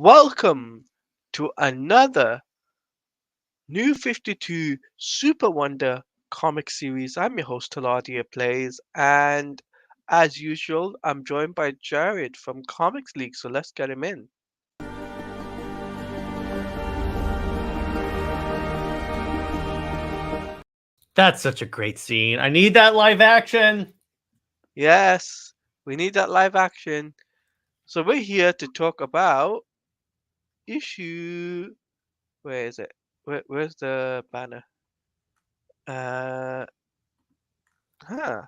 Welcome to another New 52 Super Wonder Comic Series. I'm your host, TeladiaPlays, and as usual, I'm joined by Jared from Comics League, so let's get him in. That's such a great scene. I need that live action. Yes, we need that live action. So we're here to talk about issue. Where is it? Where's the banner? Uh, huh.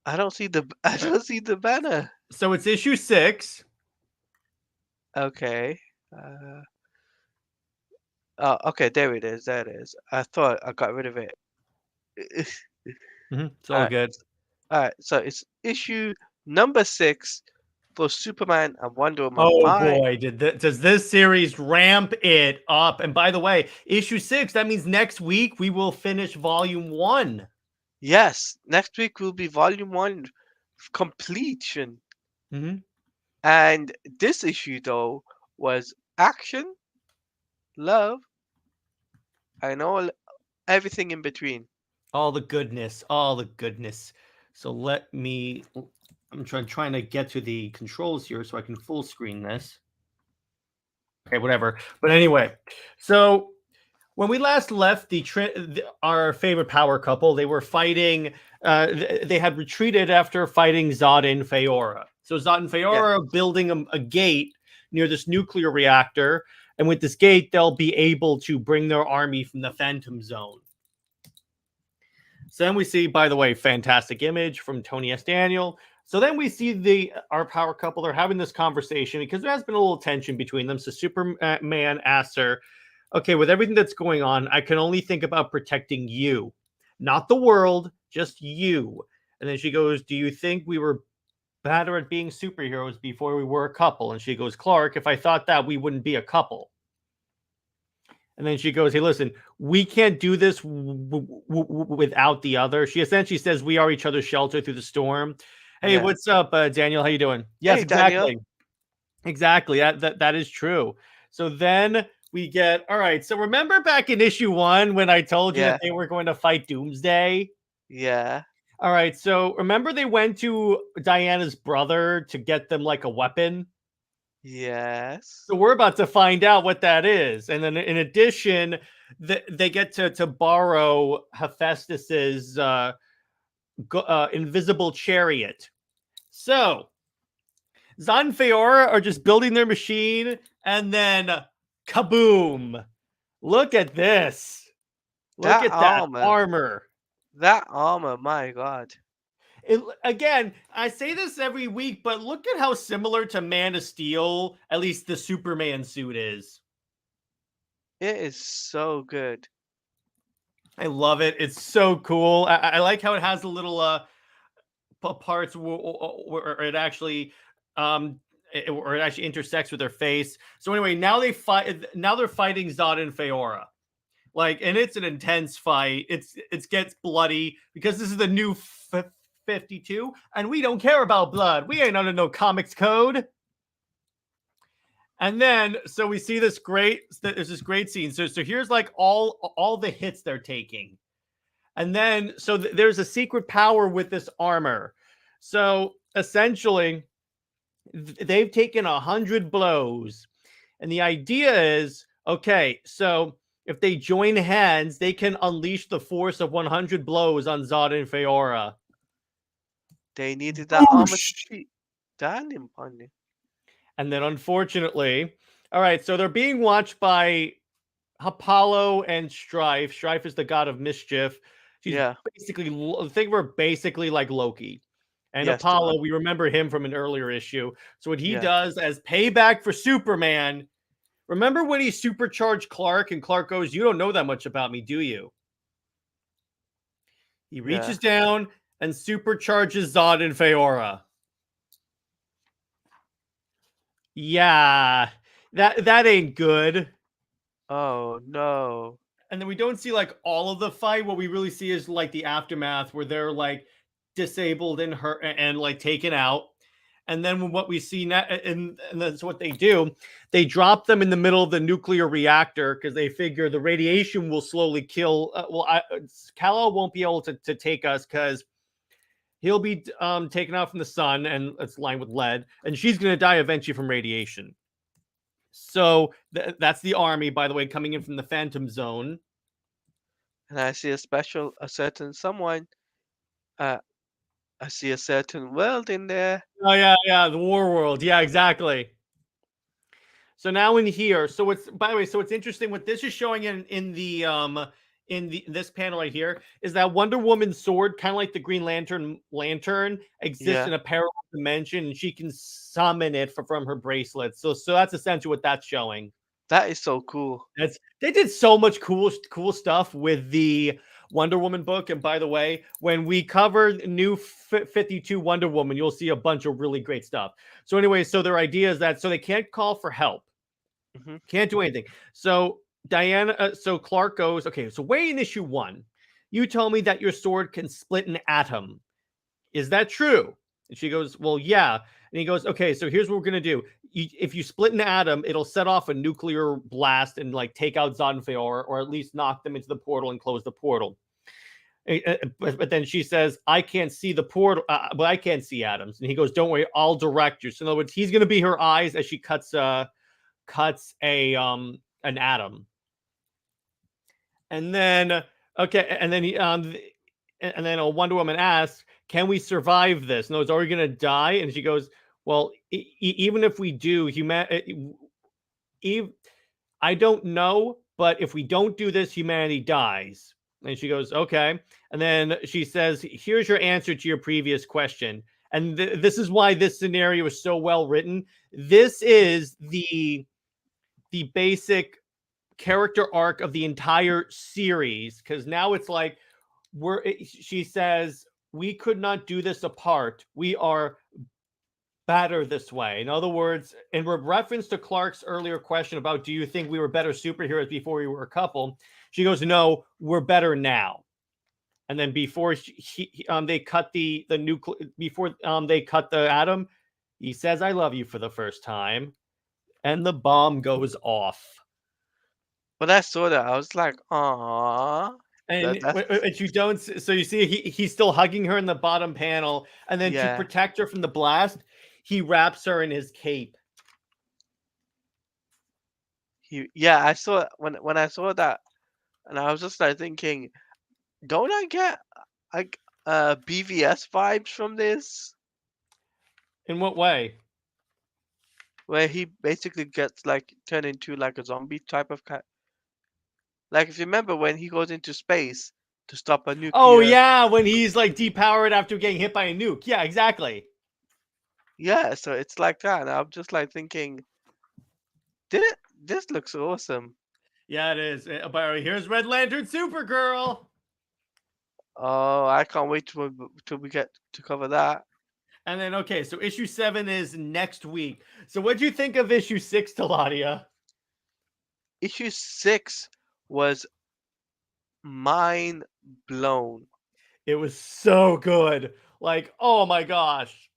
I don't see the I don't see the banner. So it's issue 6. Okay. Oh, okay, there it is. There it is. I thought I got rid of it. It's All all right, good. all right. So it's issue number 6 for Superman and Wonder Woman. Oh boy, does this series ramp it up? And by the way, issue 6, that means next week we will finish volume 1. Yes, next week will be volume 1 completion. Mm-hmm. And this issue though was action, love, and all everything in between. All the goodness, all the goodness. So I'm trying to get to the controls here so I can full screen this. Okay, whatever. But anyway, so when we last left our favorite power couple, they were fighting. They had retreated after fighting Zod and Faora. So Zod and Yeah. Faora are building a gate near this nuclear reactor, and with this gate, they'll be able to bring their army from the Phantom Zone. So then we see, by the way, fantastic image from Tony S. Daniel. So then we see our power couple. They're having this conversation because there has been a little tension between them. So Superman asks her, okay, with everything that's going on, I can only think about protecting you, not the world, just you. And then she goes, do you think we were better at being superheroes before we were a couple? And she goes, Clark, if I thought that, we wouldn't be a couple. And then she goes, hey, listen, we can't do this without the other. She essentially says we are each other's shelter through the storm. Hey, Yeah. what's up, Daniel? How you doing? Yes, Hey, exactly. Daniel. Exactly. That is true. So then we get, all right. So remember back in issue 1 when I told you that they were going to fight Doomsday? Yeah. All right. So remember they went to Diana's brother to get them like a weapon? Yes. So we're about to find out what that is. And then in addition, they get to borrow Hephaestus's invisible chariot. So Zod and Faora are just building their machine, and then kaboom! Look at this. Look at that armor. That armor, my God. Again, I say this every week, but look at how similar to Man of Steel, at least the Superman suit is. It is so good. I love it. It's so cool. I like how it has the little parts where it actually it actually intersects with their face. So anyway, now they're fighting Zod and Faora. Like, and it's an intense fight. It gets bloody because this is the new 52, and we don't care about blood. We ain't under no comics code. And then, so we see there's this great scene. So here's like all the hits they're taking. And then, so there's a secret power with this armor. So essentially, they've taken 100 blows. And the idea is, okay, so if they join hands, they can unleash the force of 100 blows on Zod and Faora. They needed that armor to beat Daniel. And then, unfortunately, all right, so they're being watched by Apollo and Strife. Strife is the god of mischief. She's basically, think of her basically like Loki. And Apollo, we remember him from an earlier issue. So what he does as payback for Superman, remember when he supercharged Clark and Clark goes, you don't know that much about me, do you? He reaches down and supercharges Zod and Faora. Yeah, that ain't good. Oh, no. And then we don't see like all of the fight. What we really see is like the aftermath where they're like disabled and hurt and like taken out. And then what we see now, and that's what they do. They drop them in the middle of the nuclear reactor because they figure the radiation will slowly kill. Kal-El won't be able to take us because he'll be taken out from the sun, and it's lined with lead, and she's going to die eventually from radiation. So that's the army, by the way, coming in from the Phantom Zone. And I see a certain someone. Uh, I see a certain world in there. Oh yeah, the War World. Yeah, exactly. So now in here, so it's, by the way, so it's interesting what this is showing in this panel right here is that Wonder Woman's sword, kind of like the Green Lantern, exists Yeah, in a parallel dimension, and she can summon it from her bracelet. So that's essentially what that's showing. that is so cool. They did so much cool stuff with the Wonder Woman book. And by the way, when we cover new 52 Wonder Woman, you'll see a bunch of really great stuff. So anyway, so their idea is that so they can't call for help. Hmm. Can't do anything. So so Clark goes, okay, so way in issue 1, you told me that your sword can split an atom. Is that true? And she goes, well, yeah. And he goes, okay, so here's what we're going to do. If you split an atom, it'll set off a nuclear blast and like take out Zod and Faora, or at least knock them into the portal and close the portal. But then she says, I can't see the portal, but I can't see atoms. And he goes, don't worry, I'll direct you. So in other words, he's going to be her eyes as she cuts an atom. And then and then a Wonder Woman asks, can we survive this? No, it's already going to die. And she goes, well, even if we do, I don't know, but if we don't do this, humanity dies. And she goes, okay. And then she says, here's your answer to your previous question. And this is why this scenario is so well written. This is the basic character arc of the entire series, because now it's like she says, we could not do this apart. We are better this way. In other words, in reference to Clark's earlier question about, do you think we were better superheroes before we were a couple? She goes, no, we're better now. And then before they cut the nuclear, before they cut the atom, he says, I love you for the first time. And the bomb goes off. When I saw that, I was like, "Aww." And That's you don't, so you see he's still hugging her in the bottom panel, and then to yeah. protect her from the blast, he wraps her in his cape. Yeah, I saw when I saw that, and I was just like thinking, don't I get like BVS vibes from this, In what way? where he basically gets like turned into like a zombie type of cat. Like if you remember when he goes into space to stop a Oh nuclear. yeah, when he's like depowered after getting hit by a nuke. Yeah, exactly. Yeah, so it's like that, and I'm just like thinking, this looks awesome. Yeah, it is. By the way, here's Red Lantern Supergirl. Oh, I can't wait till we get to cover that. And then okay, so issue 7 is next week. So what'd you think of issue 6, Teladia? Issue 6 was mind blown. It was so good. Like, oh my gosh.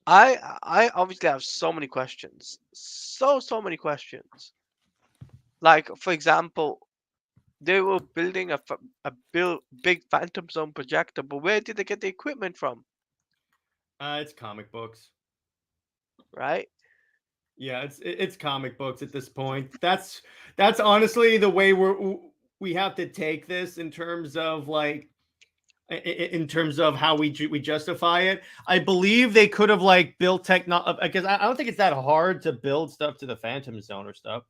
I obviously have so many questions. So many questions. Like for example, they were building big Phantom Zone projector, but where did they get the equipment from? It's comic books. Right? Yeah, it's comic books at this point. That's honestly the way we have to take this in terms of like in terms of how we justify it. I believe they could have like built technology, because I don't think it's that hard to build stuff to the Phantom Zone or stuff.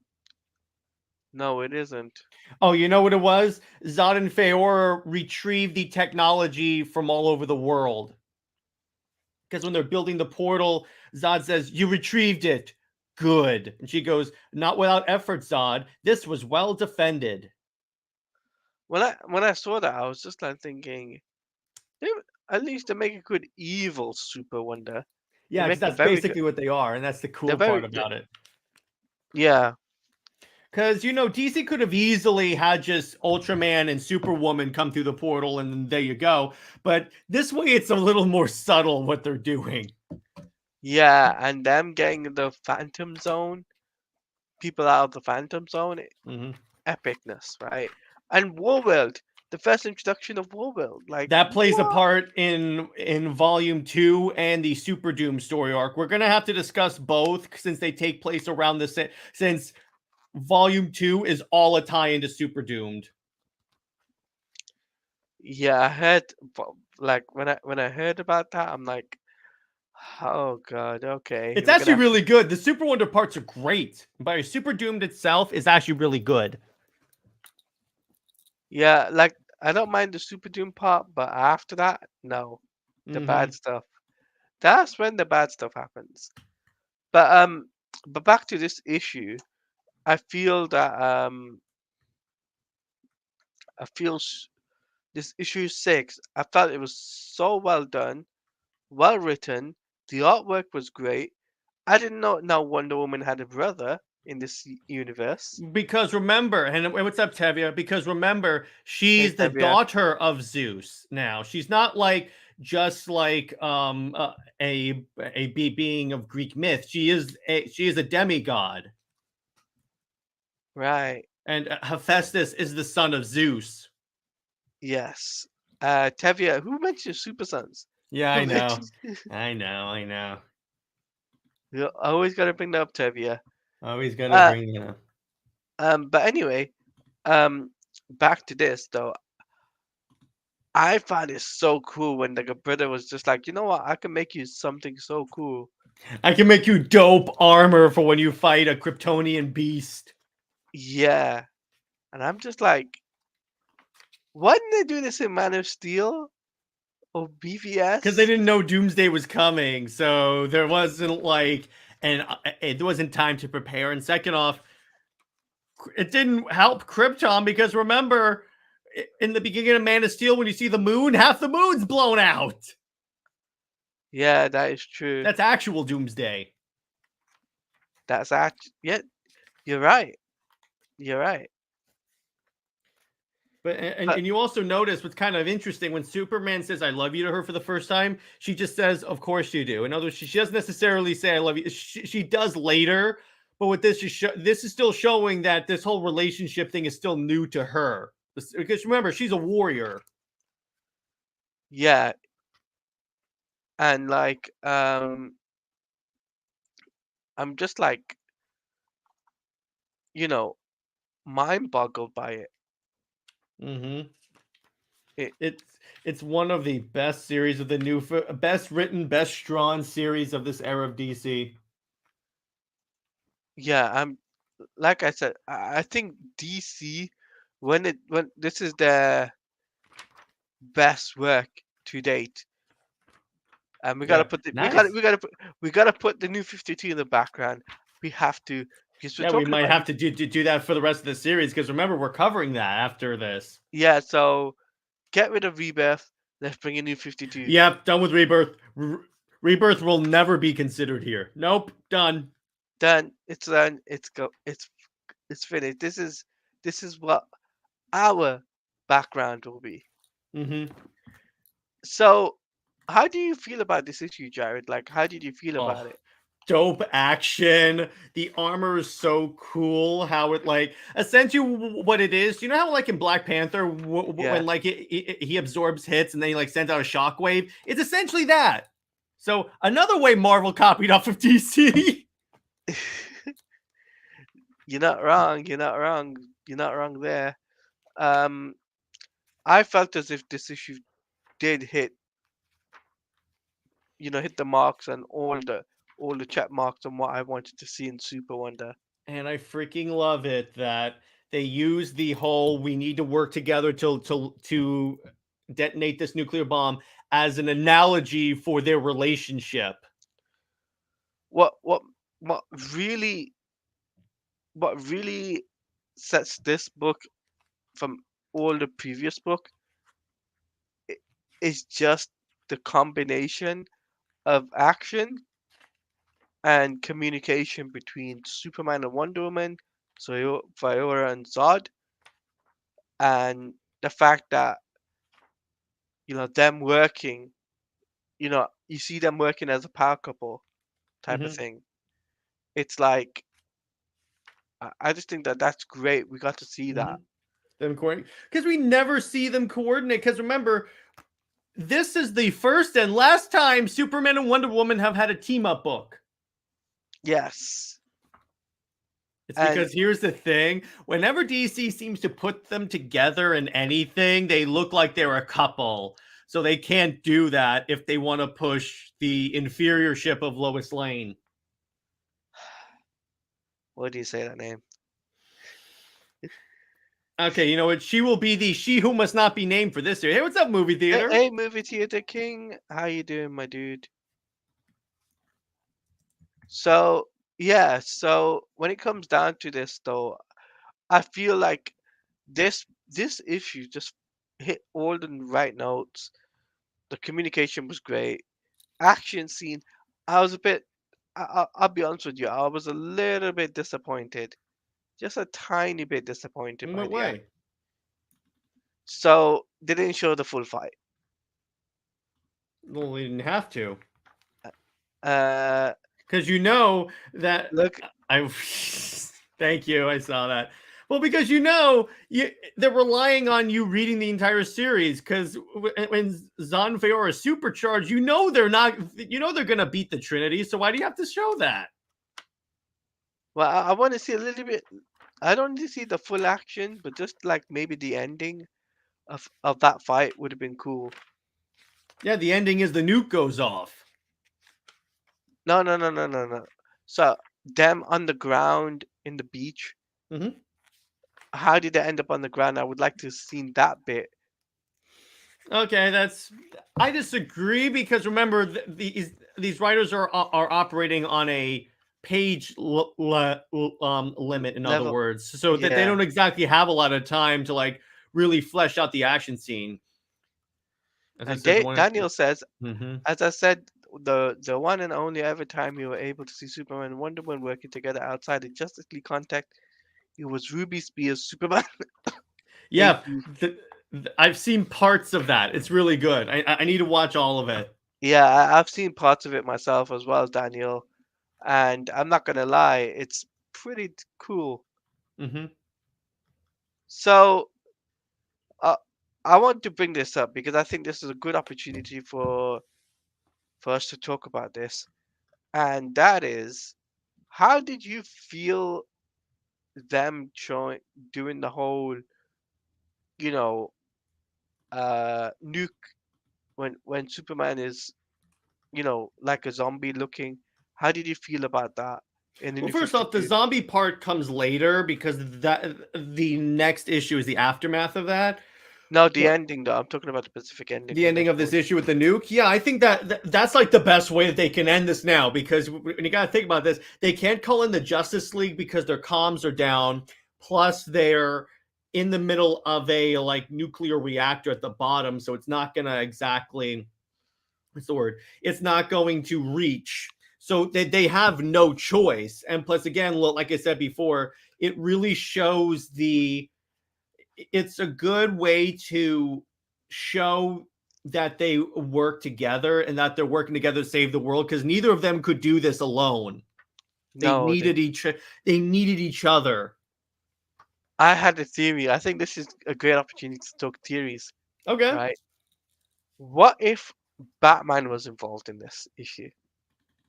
No, it isn't. Oh, you know what it was? Zod and Faora retrieved the technology from all over the world. Because when they're building the portal, Zod says, you retrieved it. Good. And she goes, not without effort, Zod. This was well defended. When I saw that, I was just like thinking, they, at least they make a good evil Super Wonder. They Yeah, because make a that's very good. basically what they are. And that's the They're cool part very. about it. Yeah. Because, you know, DC could have easily had just Ultraman and Superwoman come through the portal and there you go. But this way, it's a little more subtle what they're doing. Yeah, and them getting the Phantom Zone, people out of the Phantom Zone, Hmm. epicness, right? And Warworld, the first introduction of Warworld, like That plays a what? part in volume 2 and the Super Doom story arc. We're gonna have to discuss both since they take place around the same. Since volume 2 is all a tie into Super Doomed. Yeah, I heard, like when I heard about that, I'm like, oh God, okay, It's we're gonna actually have to. really good. The Super Wonder parts are great, but Super Doomed itself is actually really good. Yeah, like I don't mind the Super Doom part, but after that, no, the bad Hmm. stuff. That's when the bad stuff happens. But but back to this issue, I feel that I feel this issue 6. I felt it was so well done, well written. The artwork was great. I didn't know Wonder Woman had a brother in this universe. Because remember, and what's up, Tevia? Because remember, Hey, she's the Tevia. daughter of Zeus. Now she's not like just like a being of Greek myth. She is a demigod, Right. and Hephaestus is the son of Zeus. Yes. Tevia, who mentioned Super Sons? Yeah, Who I know, mentions? I know, I know. You always gotta bring that up, Tevia. Always gonna Uh, bring it up. but anyway, um, back to this though. I find it so cool when like a brother was just like, you know what, I can make you something so cool. I can make you dope armor for when you fight a Kryptonian beast. Yeah. And I'm just like, why didn't they do this in Man of Steel or Because they BVS? didn't know Doomsday was coming, so there wasn't like, and it wasn't time to prepare. And second off, it didn't help Krypton because remember, in the beginning of Man of Steel, when you see the moon, half the moon's blown out. Yeah, that is true. That's actual Doomsday. That's actually, yeah, you're right. You're right. But and, But and you also notice what's kind of interesting when Superman says "I love you" to her for the first time, she just says, "Of course you do." In other words, she doesn't necessarily say "I love you." She does later, but with this, this is still showing that this whole relationship thing is still new to her. Because remember, she's a warrior. yeah, and like, I'm just like, you know, mind boggled by it. Mm-hmm. It, It's it's one of the best series of the new, best written, best drawn series of this era of DC. yeah, like I said, I think DC when this is their best work to date. And we gotta Yeah, put the nice. we gotta put the new 52 in the background. We have to because we're Yeah, we talking might about have new. to do that for the rest of the series because remember we're covering that after this. Yeah, so get rid of Rebirth. Let's bring in new 52. Yep, done with Rebirth. Rebirth will never be considered here. Nope, done. Done. It's done. It's finished. This is what our background will be. Mm-hmm. So, how do you feel about this issue, Jared? Like, how did you feel Oh, about it? dope action. The armor is so cool. How it like essentially what it is. You know how like in Black Panther Yeah. when like he absorbs hits and then he like sends out a shockwave. It's essentially that. So another way Marvel copied off of DC. You're not wrong. You're not wrong. You're not wrong there. Um, I felt as if this issue did hit the marks and all the check marks on what I wanted to see in Super Wonder. And I freaking love it that they use the whole "we need to work together to detonate this nuclear bomb" as an analogy for their relationship. What what what really what really sets this book from all the previous book i- is just the combination of action and communication between Superman and Wonder Woman, so Faora and Zod, and the fact that them working, you see them working as a power couple. type of Mm-hmm. thing. It's like I just think that that's great. We got to see Mm-hmm. that. Them coordinate because we never see them coordinate. Because remember, this is the first and last time Superman and Wonder Woman have had a team up book. Yes, It's and because here's the thing: whenever DC seems to put them together in anything, they look like they're a couple. So they can't do that if they want to push the inferior ship of Lois Lane. what do you say that name? Okay, you know what? She will be the she who must not be named for this year. Hey, what's up, movie Hey, theater? hey, movie theater king, how you doing, my dude? So yeah, so when it comes down to this, though, I feel like this issue just hit all the right notes. The communication was great. Action scene, I was a bit. I'll be honest with you, I was a little bit disappointed, just a tiny bit disappointed In by what the act. way? So they didn't show the full fight. Well, we didn't have to. Uh, Because you know that look, I thank you. I saw that. Well, because they're relying on you reading the entire series. Because when Zon and Faora are supercharged, you know they're not. You know they're gonna beat the Trinity. So why do you have to show that? well, I want to see a little bit. I don't need to see the full action, but just like maybe the ending of that fight would have been cool. Yeah, the ending is the nuke goes off. No, no, no, no, no, no. So them on the ground in the beach. Mm-hmm. How did they end up on the ground? I would like to have seen that bit. Okay, I disagree because remember these writers are operating on a page limit. In other Level, words, so that they yeah. don't exactly have a lot of time to like really flesh out the action scene. As I And said, the one. Daniel says, Mm-hmm. as I said, the one and only ever time we were able to see Superman and Wonder Woman working together outside the Justice League contact, it was Ruby Spears' Superman. Thank Yeah, you. I've seen parts of that. It's really good. I need to watch all of it. Yeah, I've seen parts of it myself as well as Daniel, and I'm not gonna lie, it's pretty cool. Mm-hmm. So, uh, I want to bring this up because I think this is a good opportunity for us to talk about this, and that is, how did you feel them showing doing the whole, you know, nuke when Superman is, like a zombie looking? How did you feel about that in the Well, New first off, the 52? zombie part comes later because that the next issue is the aftermath of that. No, the ending though. I'm talking about the Pacific ending The when they ending of fought. this issue with the nuke. Yeah, I think that's like the best way that they can end this now because when you got to think about this, they can't call in the Justice League because their comms are down. Plus, they're in the middle of a like nuclear reactor at the bottom, so it's not gonna exactly what's the word? It's not going to reach. So they have no choice. And plus, again, like I said before, it really shows it's a good way to show that they work together and that they're working together to save the world because neither of them could do this alone. They No, needed each other. I had a theory. I think this is a great opportunity to talk theories, Okay. right? What if Batman was involved in this issue?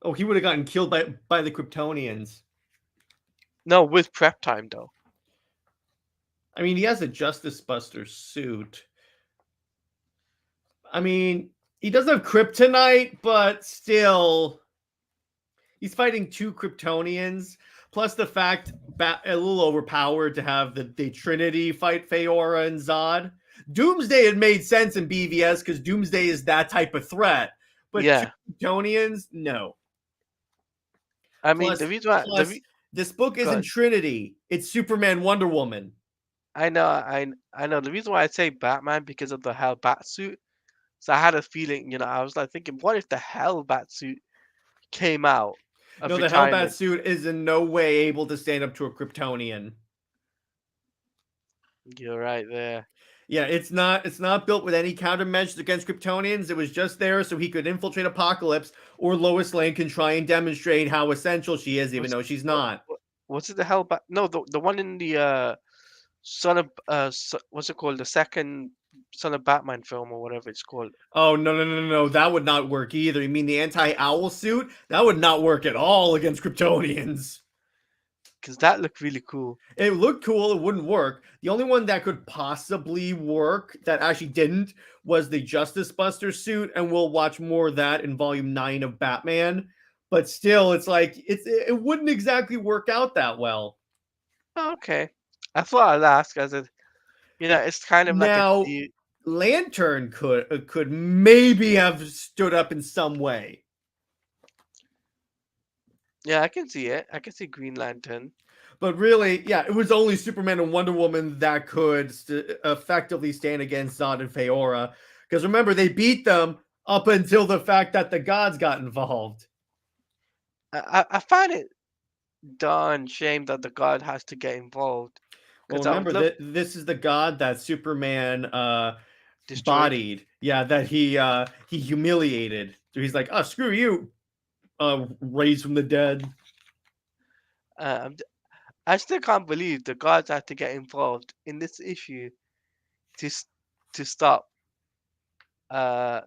Oh, he would have gotten killed by the Kryptonians. No, with prep time though. I mean, he has a Justice Buster suit. I mean, he does have kryptonite, but still, he's fighting two Kryptonians. Plus the fact a little overpowered to have the Trinity fight Faora and Zod. Doomsday had made sense in BVS because Doomsday is that type of threat, but two Yeah, Kryptonians, no. I mean the Plus, reason why plus, this book isn't God, Trinity; it's Superman, Wonder Woman. I know the reason why I say Batman because of the Hell Bat suit. So I had a feeling, I was like thinking, what if the Hell Bat suit came out of No, the Hellbat retirement? suit is in no way able to stand up to a Kryptonian. You're right there. Yeah, it's not built with any countermeasures against Kryptonians. It was just there so he could infiltrate Apocalypse, or Lois Lane can try and demonstrate how essential she is, even Was though she's what, not. what's it the hell? No, the one in the Son of what's it called? The second Son of Batman film or whatever it's called. Oh no no no no no! That would not work either. You mean the anti-owl suit? That would not work at all against Kryptonians. Because that looked really cool. It looked cool. It wouldn't work. The only one that could possibly work that actually didn't was the Justice Buster suit, and we'll watch more of that in Volume 9 of Batman. But still, it's like it wouldn't exactly work out that well. Oh, okay, I thought I'd ask as it, it's kind of like a Now, Lantern could maybe have stood up in some way. yeah, I can see it. I can see Green Lantern. But really, yeah, it was only Superman and Wonder Woman that could effectively stand against Zod and Faora. Because remember, they beat them up until the fact that the gods got involved. I find it darn shame that the god has to get involved Well, because I would remember love that this is the god that Superman destroyed. bodied. Yeah, that he humiliated. So he's like, oh, screw you, raised from the dead. I'm I still can't believe the gods had to get involved in this issue to to stop uh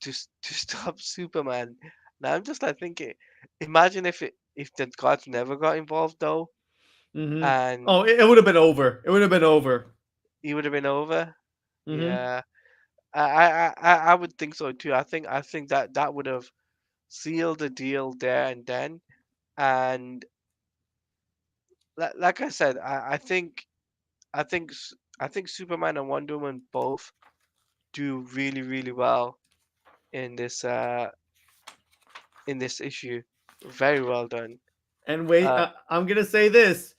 to stop Superman. Now I'm just like thinking, imagine if the gods never got involved though, Mm-hmm. and Oh, it would have been over. It would have been over. he would have been over. Mm-hmm. Yeah, I would think so too. I think that that would have sealed the deal there and then. And like I said, I think I think Superman and Wonder Woman both do really really well in this issue. Very well done. And wait, Uh, I'm gonna say this: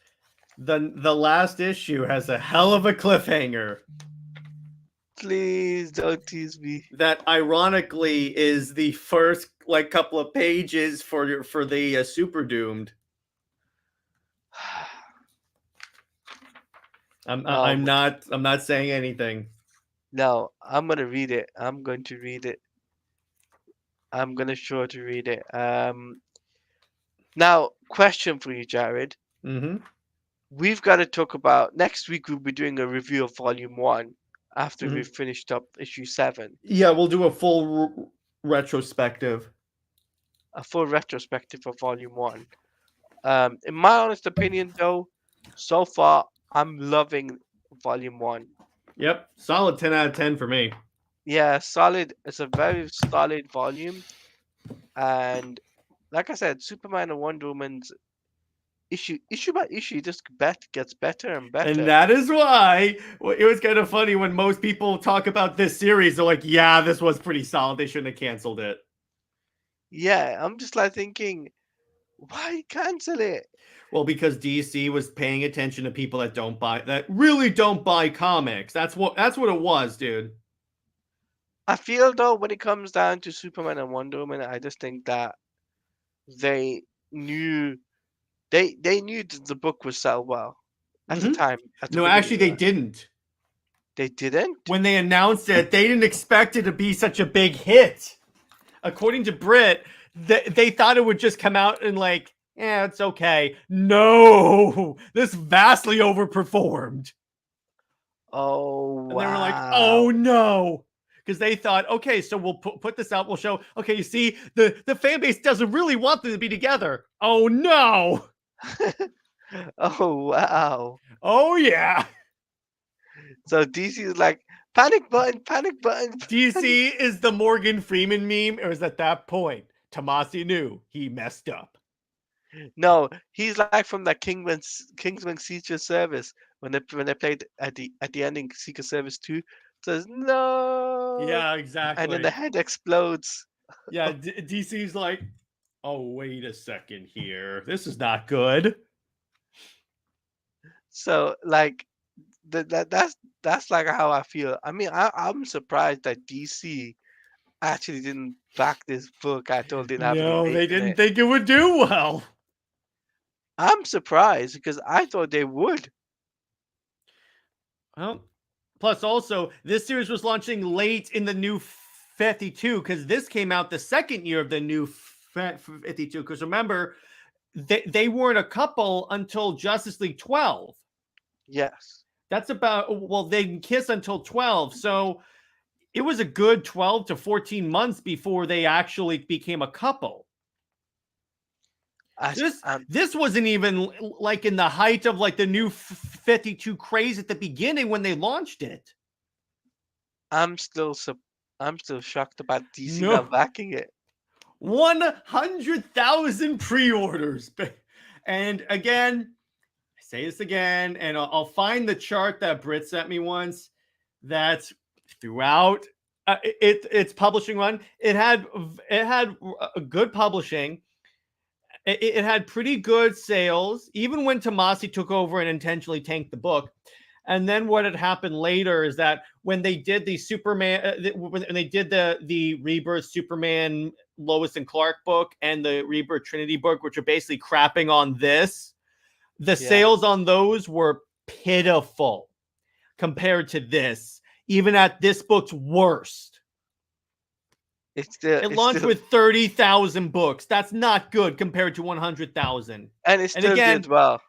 the last issue has a hell of a cliffhanger. please don't tease me. That ironically is the first like couple of pages for the Super Doomed. Oh I'm not saying anything. no, I'm gonna read it. I'm going to read it. I'm gonna sure to read it. Now, question for you, Jared. Mm-hmm. We've got to talk about next week. We'll be doing a review of Volume One after we've Mm-hmm. finished up issue 7, Yeah, we'll do a full retrospective. a full retrospective of Volume One. In my honest opinion, though, so far I'm loving Volume One. Yep, solid 10 out of 10 for me. Yeah, solid. It's a very solid volume, and like I said, Superman and Wonder Woman's issue by issue just gets better and And better. that is why it was kind of funny when most people talk about this series. They're like, yeah, this was pretty solid. They shouldn't have canceled it. Yeah, I'm just like thinking, why cancel it? Well, because DC was paying attention to people that really don't buy comics. That's what it was, dude. I feel though when it comes down to Superman and Wonder Woman, I just think that they knew they knew that the book would sell well at the Mm-hmm. time at the No, actually, beginning. they didn't. They didn't. When they announced it, they didn't expect it to be such a big hit. According to Brit, they thought it would just come out and like, yeah, it's okay. No, this vastly overperformed. Oh And they were like, wow. oh no. Because they thought, okay, so we'll put this out. We'll show, okay, you see, the fan base doesn't really want them to be together. Oh no. Oh wow. Oh yeah. So DC is like panic button, panic button, panic. DC is the Morgan Freeman meme. It was at that point. Tomasi knew he messed up. No, he's like from that Kingsman Secret Service when they played at the ending Secret Service 2. Says no, Yeah, and then the exactly. head explodes. Yeah, DC's like, oh, wait a second here. This is not good. So like that's like how I feel. I mean, I'm surprised that DC actually didn't back this book. I told didn't have any No, faith they in didn't it. think it would do well. I'm surprised because I thought they would. Well, Plus, also, this series was launching late in the New 52 because this came out the second year of the New 52. Because remember, they weren't a couple until Justice League 12. Yes. That's about, well, they didn't kiss until 12. So it was a good 12 to 14 months before they actually became a couple. I, This wasn't even like in the height of like the New 52 craze at the beginning when they launched it. I'm still shocked about DC No. not backing it. 100,000 pre-orders. And again, I say this again, and I'll find the chart that Britt sent me once. That's throughout its publishing run. It had a good publishing. It had pretty good sales, even when Tomasi took over and intentionally tanked the book. And then what had happened later is that when they did the Superman, when they did the Rebirth Superman Lois and Clark book and the Rebirth Trinity book, which are basically crapping on this, the sales on those were pitiful compared to this, even at this book's worst. It launched with 30,000 books. That's not good compared to 100,000. And it still did well.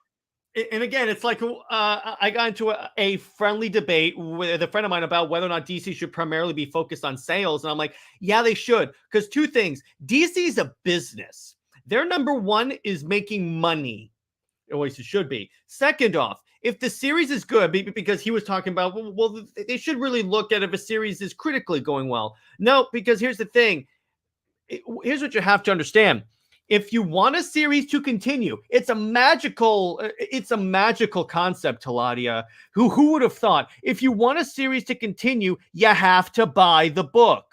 And again, it's like I got into a friendly debate with a friend of mine about whether or not DC should primarily be focused on sales. And I'm like, yeah, they should. Because two things. DC is a business. Their number one is making money. At least it should be. Second off, if the series is good, because he was talking about, well, they should really look at if a series is critically going well. No, because here's the thing. Here's what you have to understand. If you want a series to continue, it's a magical concept, Teladia. Who would have thought? If you want a series to continue, you have to buy the book.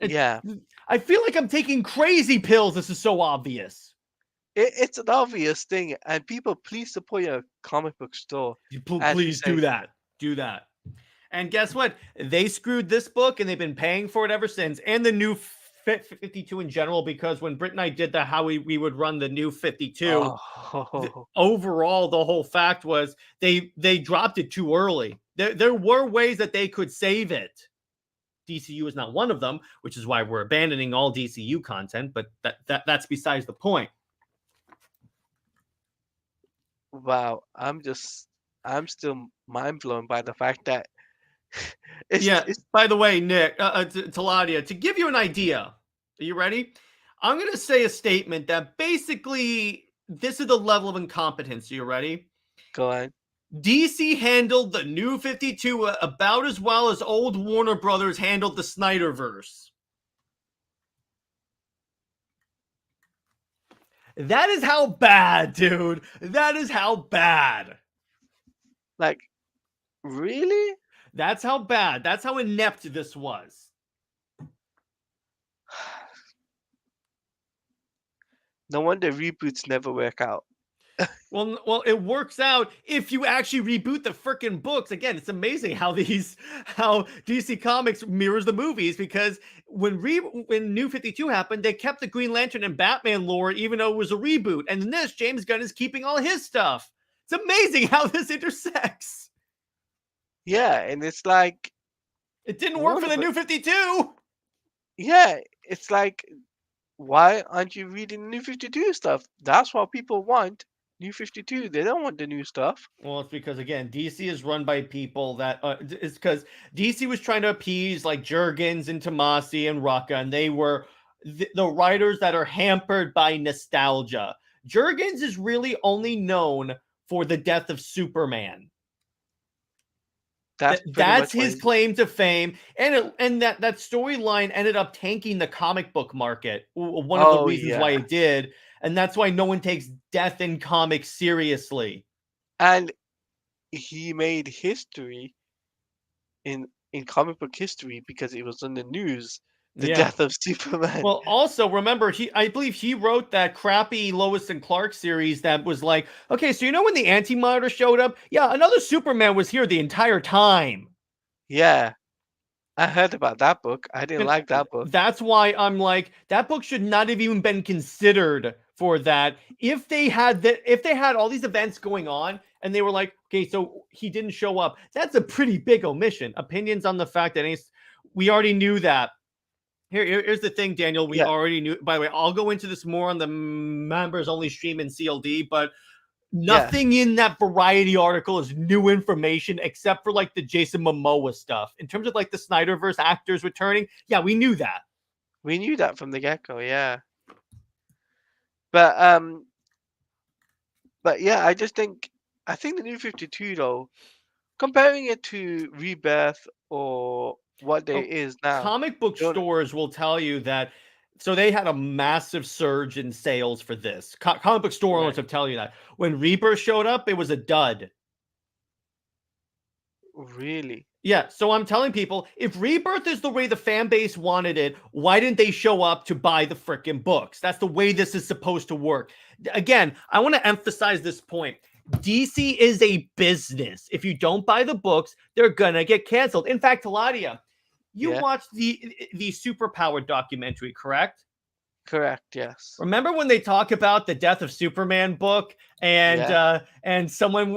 Yeah. I feel like I'm taking crazy pills. This is so obvious. It's an obvious thing, and people, please support your comic book store. Please do that. Do that. And guess what? They screwed this book, and they've been paying for it ever since. And the New 52 in general, because when Britt and I did how we would run the New 52, overall, the whole fact was they dropped it too early. There were ways that they could save it. DCU is not one of them, which is why we're abandoning all DCU content, but that's besides the point. Wow, I'm still mind blown by the fact that by the way, Nick, Teladia, to give you an idea, are you ready? I'm going to say a statement that basically this is the level of incompetence. Are you ready? Go ahead. DC handled the New 52 about as well as old Warner Brothers handled the Snyderverse. That is how bad, dude. That is how bad. Like, really? That's how bad. That's how inept this was. No wonder reboots never work out. Well, it works out if you actually reboot the frickin' books. Again, it's amazing how DC Comics mirrors the movies, because when New 52 happened, they kept the Green Lantern and Batman lore even though it was a reboot. And in this, James Gunn is keeping all his stuff. It's amazing how this intersects. Yeah, and it's like it didn't work for the New 52. Yeah, it's like, why aren't you reading the New 52 stuff? That's what people want. New 52, they don't want the new stuff. Well, it's because, again, DC is run by people that it's because DC was trying to appease like Jurgens and Tomasi and Rucka, and they were the writers that are hampered by nostalgia. Jurgens is really only known for the death of Superman. That's his claim to fame, and that storyline ended up tanking the comic book market. One of the reasons why it did, and that's why no one takes death in comics seriously. And he made history in comic book history because it was in the news. The death of Superman. Well, also remember, I believe he wrote that crappy Lois and Clark series that was like, okay, so you know when the Anti-Monitor showed up? Yeah, another Superman was here the entire time. Yeah, I heard about that book. I didn't like that book. That's why I'm like, that book should not have even been considered for that. If they had all these events going on, And they were like, okay, so he didn't show up. That's a pretty big omission. Opinions on the fact that we already knew that. Here's the thing, Daniel. We Yeah, already knew. By the way, I'll go into this more on the members only stream in CLD, but yeah, nothing in that Variety article is new information except for like the Jason Momoa stuff. In terms of like the Snyderverse actors returning, yeah, we knew that. we knew that from the get-go. Yeah, but um, but yeah, I think the New 52 though, comparing it to Rebirth or what there Oh, is now, comic book don't stores will tell you that. So they had a massive surge in sales for this. Comic book store owners right, have tell you that when Reaper showed up, it was a dud. really, Yeah, so I'm telling people, if Rebirth is the way the fan base wanted it, why didn't they show up to buy the freaking books? That's the way this is supposed to work. Again, I want to emphasize this point. DC is a business. If you don't buy the books, they're gonna get canceled. In fact, Teladia, you yeah, watched the Superpower documentary, correct? correct, yes, Remember when they talk about the Death of Superman book, yeah, and someone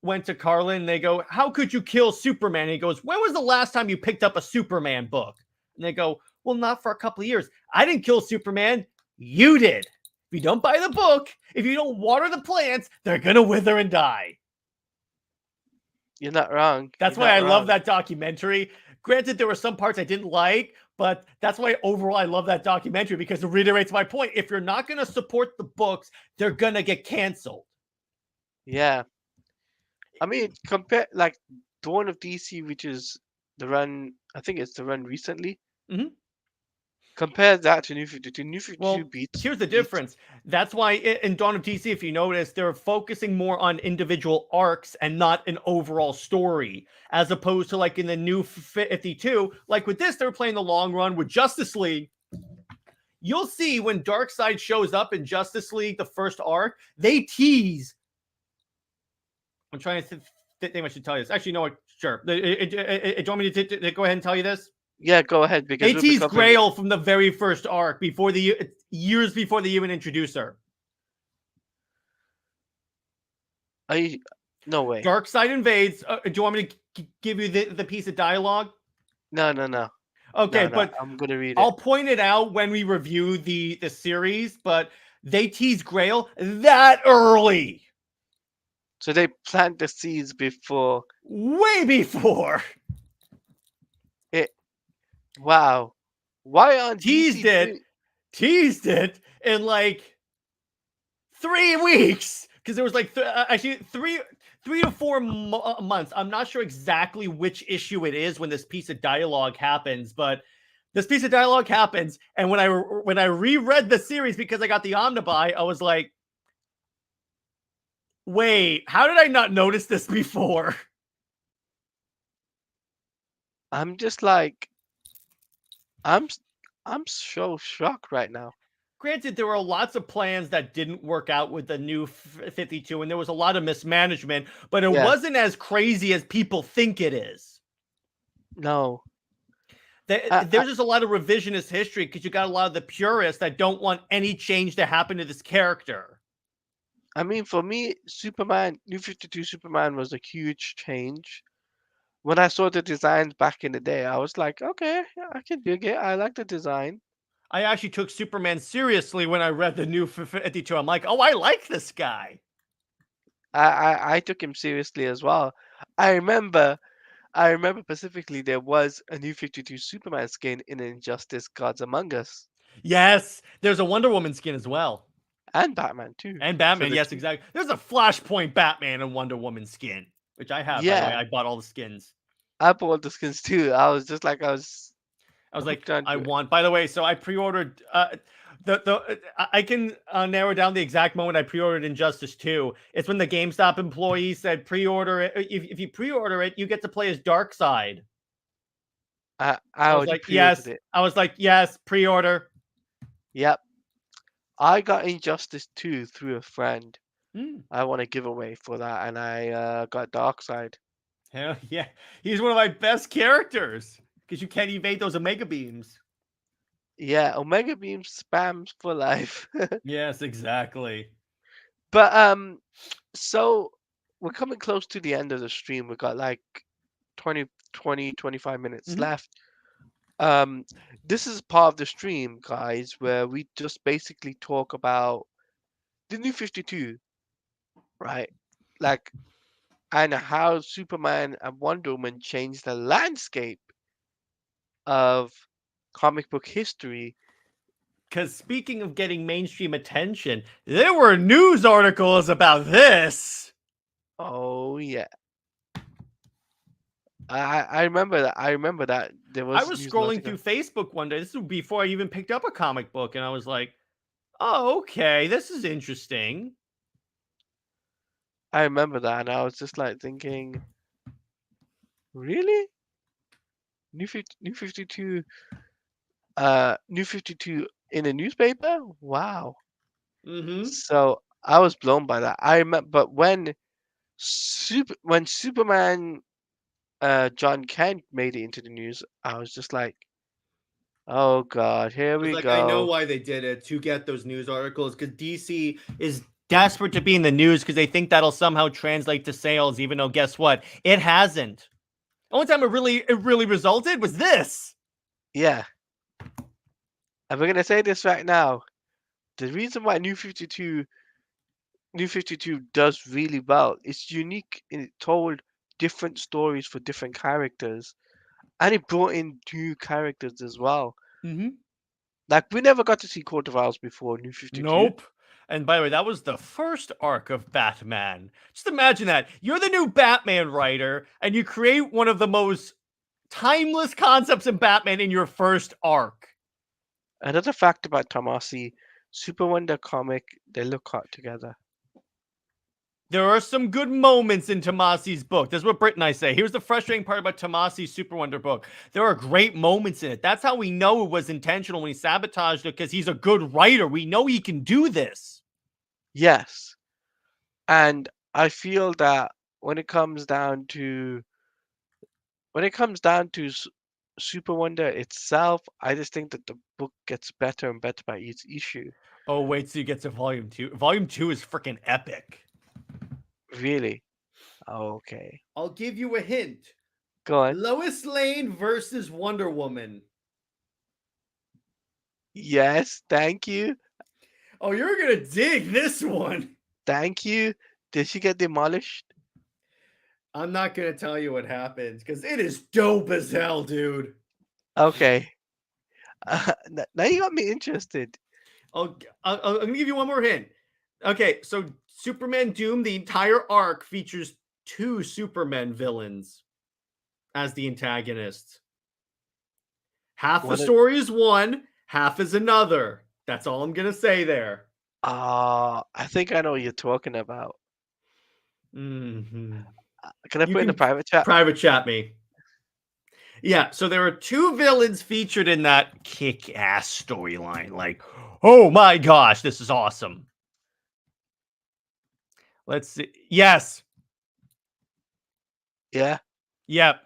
went to Carlin and they go, "How could you kill Superman?" And he goes, "When was the last time you picked up a Superman book?" And they go, "Well, not for a couple of years. I didn't kill Superman. You did. If you don't buy the book, if you don't water the plants, they're gonna wither and die." you're not wrong. That's You're why not I love wrong. that documentary. Granted, there were some parts I didn't like, but that's why overall I love that documentary because it reiterates my point. If you're not going to support the books, they're going to get canceled. Yeah, I mean, compare like Dawn of DC, which is the run. I think it's the run recently. Mhm. Compare that to New 52. New 52 Well, beats here's the beats. difference. That's why in Dawn of DC, if you notice, they're focusing more on individual arcs and not an overall story, as opposed to like in the new 52. Like with this, they're playing the long run with Justice League. You'll see when Darkseid shows up in Justice League, the first arc, they tease. I'm trying to think I should tell you this. Actually, no, sure. Do you want me to go ahead and tell you this? Yeah, go ahead because They we'll be teased covering it. Grail from the very first arc before the years before they even introduced her. Are you, no way. Darkseid invades. Do you want me to give you the piece of dialogue? No, no, no, Okay, no, no. but I'm gonna read it. I'll point it out when we review the series. But they teased Grail that early, So they plant the seeds before way before. it. Wow. Why on Teased DC it, doing? teased it in like 3 weeks because there was like actually three to 4 months. I'm not sure exactly which issue it is when this piece of dialogue happens, but this piece of dialogue happens, and when I reread the series because I got the Omnibuy, I was like, wait, how did I not notice this before? I'm just like I'm. s- I'm so shocked right now. Granted, there were lots of plans that didn't work out with the new 52, and there was a lot of mismanagement, but it Yeah. wasn't as crazy as people think it is. No. I There's just a lot of revisionist history because you got a lot of the purists that don't want any change to happen to this character. I mean, for me, Superman, New 52 Superman was a huge change. When I saw the designs back in the day, I was like, okay, yeah, I can dig it. I like the design. I actually took Superman seriously when I read the new 52. I'm like, oh, I like this guy. I took him seriously as well. I remember I remember specifically there was a New 52 Superman skin in Injustice Gods Among Us Yes, there's a Wonder Woman skin as well. and Batman too And for Batman, the yes, two. exactly. There's a Flashpoint Batman and Wonder Woman skin, which I have, by the way. Yeah, I bought all the skins. I bought the skins too. I was just like I was I was like, hooked onto I it. want. By the way, so I pre-ordered. I can narrow down the exact moment I pre-ordered Injustice 2. It's when the GameStop employee said pre-order it. If you pre-order it, you get to play as Darkseid. I I was already like, pre-ordered yes. it. I was like, yes, pre-order. Yep, I got Injustice 2 through a friend. Hmm. I won a giveaway for that, and I got Darkseid. Hell yeah, he's one of my best characters because you can't evade those Omega beams. Yeah, Omega Beam spams for life. Yes, exactly. But so we're coming close to the end of the stream. We got like 25 minutes Mhm. left. Um, this is part of the stream, guys, where we just basically talk about the new 52, right? Like, and how Superman and Wonder Woman changed the landscape of comic book history. Because speaking of getting mainstream attention, there were news articles about this. Oh yeah, I remember that. I remember that there I was was news scrolling article. through Facebook one day. This was before I even picked up a comic book, and I was like, oh, okay, this is interesting. I remember that, and I was just like thinking, really? New 52, New 52 in a newspaper? Wow. Mm-hmm. So I was blown by that. I remember, but when Superman, John Kent made it into the news, I was just like, oh God, here I was we like, I know go. why they did it to get those news articles because DC is desperate to be in the news because they think that'll somehow translate to sales, even though guess what? It hasn't. The only time it really resulted was this. Yeah, and we're gonna say this right now. The reason why New 52 does really well, it's unique and it told different stories for different characters, and it brought in new characters as well. Mm-hmm. Like we never got to see Court of Owls before New 52. Nope. And by the way, that was the first arc of Batman. Just imagine that. You're the new Batman writer, and you create one of the most timeless concepts in Batman in your first arc. Another fact about Tomasi, Super Wonder comic, they look hot together. There are some good moments in Tomasi's book. That's what Britt and I say. Here's the frustrating part about Tomasi's Super Wonder book. There are great moments in it. That's how we know it was intentional when he sabotaged it, because he's a good writer. We know he can do this. Yes, and I feel that when it comes down to Super Wonder itself, I just think that the book gets better and better by each issue. Oh, wait till you get to volume 2. Volume 2 is freaking epic. Really? Okay. I'll give you a hint. Go on. Lois Lane versus Wonder Woman. Yes, thank you. Oh, you're gonna dig this one. Thank you. Did she get demolished? I'm not gonna tell you what happens because it is dope as hell, dude. Okay. Now you got me interested. I'm gonna give you one more hint. Okay, so Superman Doom, the entire arc features 2 Superman villains as the antagonists. Half the What? story is one, half is another. That's all I'm gonna say there. I think I know what you're talking about. Mm-hmm. Can I You put in a can private chat? private chat me. Yeah, so there are 2 villains featured in that kick-ass storyline. Like, oh my gosh, this is awesome. Let's see. Yes. Yeah. Yep.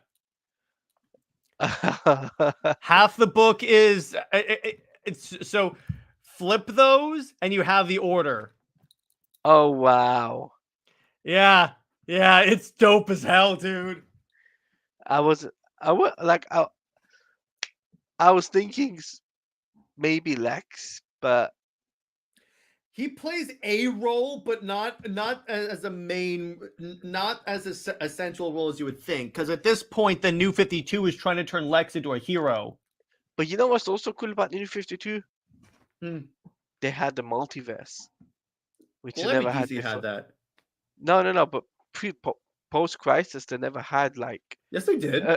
Half the book is it's so flip those and you have the order. Oh wow. Yeah. Yeah, it's dope as hell, dude. I was I was like I was thinking maybe Lex, but He plays a role, but not as a main, not as a essential role as you would think. Because at this point, the New 52 is trying to turn Lex into a hero. you know what's also cool about New 52? Hmm. They had the multiverse, which Well, they every never had DC before. had that. No, but post Crisis they never had like Yes, they did. uh,